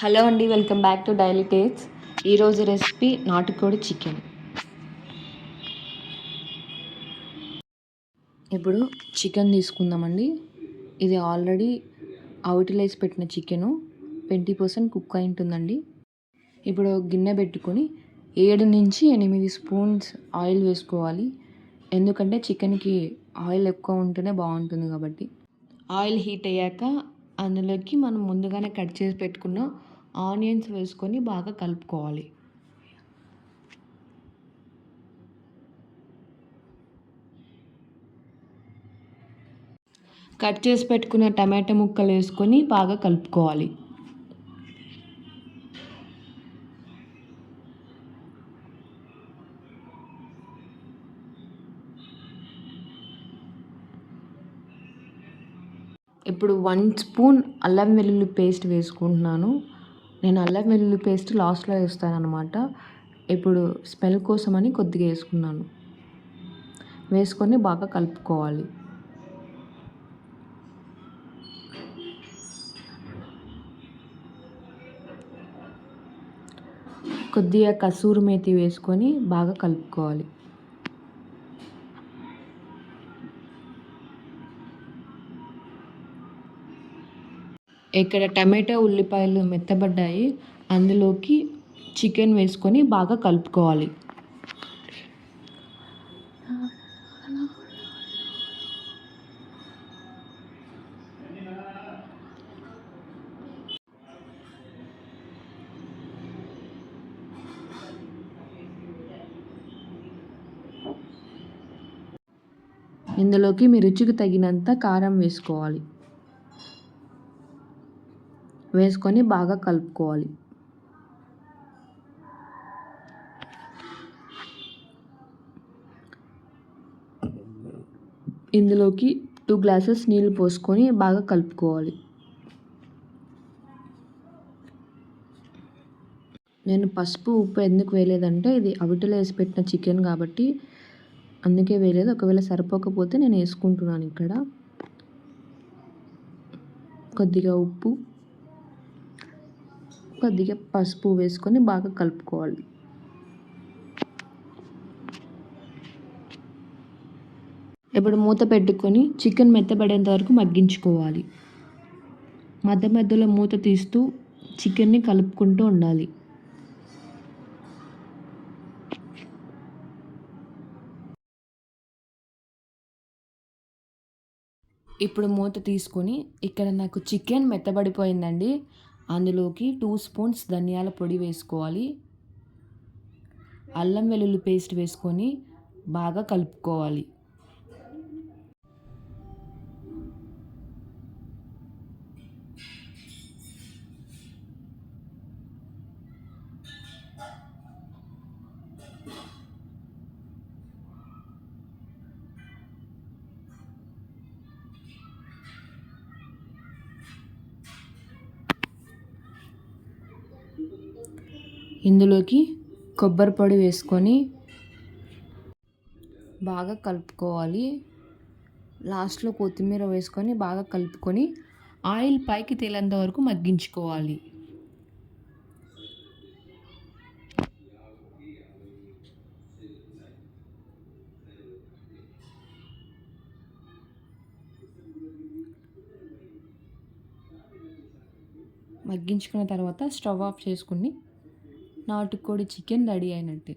Hello అండి, welcome back to daily takes. ఈరోజు recipe నాటుకోడి చికెన్. ఇప్పుడు చికెన్ తీసుకుందామండి. ఇది ఆల్రెడీ అవుటిలేసి పెట్టిన చికెను 20% కుక్ అయి ఉంటుందండి. ఇప్పుడు గిన్నె పెట్టుకొని 7-8 స్పూన్స్ ఆయిల్ వేసుకోవాలి. ఎందుకంటే చికెన్కి ఆయిల్ ఎక్కువ ఉంటేనే బాగుంటుంది కాబట్టి. ఆయిల్ హీట్ అయ్యాక అందులోకి మనం ముందుగానే కట్ చేసి పెట్టుకున్న ఆనియన్స్ వేసుకొని బాగా కలుపుకోవాలి. కట్ చేసి పెట్టుకున్న టమాటా ముక్కలు వేసుకొని బాగా కలుపుకోవాలి. ఇప్పుడు 1 స్పూన్ అల్లం వెల్లుల్లి పేస్ట్ వేసుకుంటున్నాను. నేను అల్లం వెల్లుల్లి పేస్ట్ లాస్ట్లో వేస్తాను అనమాట. ఇప్పుడు స్మెల్ కోసమని కొద్దిగా వేసుకున్నాను. వేసుకొని బాగా కలుపుకోవాలి. కొద్దిగా కసూరి మేతి వేసుకొని బాగా కలుపుకోవాలి. ఇక్కడ టమాటో ఉల్లిపాయలు మెత్తబడ్డాయి. అందులోకి చికెన్ వేసుకొని బాగా కలుపుకోవాలి. ఇందులోకి మీ రుచికి తగినంత కారం వేసుకోవాలి. వేసుకొని బాగా కలుపుకోవాలి. ఇందులోకి 2 గ్లాసెస్ నీళ్ళు పోసుకొని బాగా కలుపుకోవాలి. నేను పసుపు ఉప్పు ఎందుకు వేయలేదంటే ఇది అవిటిలో వేసి పెట్టిన చికెన్ కాబట్టి అందుకే వేయలేదు. ఒకవేళ సరిపోకపోతే నేను వేసుకుంటున్నాను. ఇక్కడ కొద్దిగా ఉప్పు, కొద్దిగా పసుపు వేసుకొని బాగా కలుపుకోవాలి. ఇప్పుడు మూత పెట్టుకొని చికెన్ మెత్తబడేంత వరకు మగ్గించుకోవాలి. మధ్య మధ్యలో మూత తీస్తూ చికెన్ని కలుపుకుంటూ ఉండాలి. ఇప్పుడు మూత తీసుకొని ఇక్కడ నాకు చికెన్ మెత్తబడిపోయిందండి. అందులోకి 2 స్పూన్స్ ధనియాల పొడి వేసుకోవాలి. అల్లం వెల్లుల్లి పేస్ట్ వేసుకొని బాగా కలుపుకోవాలి. ఇందులోకి కొబ్బరి పొడి వేసుకొని బాగా కలుపుకోవాలి. లాస్ట్లో కొత్తిమీర వేసుకొని బాగా కలుపుకొని ఆయిల్ పైకి తేలేంత వరకు మగ్గించుకోవాలి. మగ్గించుకున్న తర్వాత స్టవ్ ఆఫ్ చేసుకుని నాటుకోడి చికెన్ రెడీ అయినట్టే.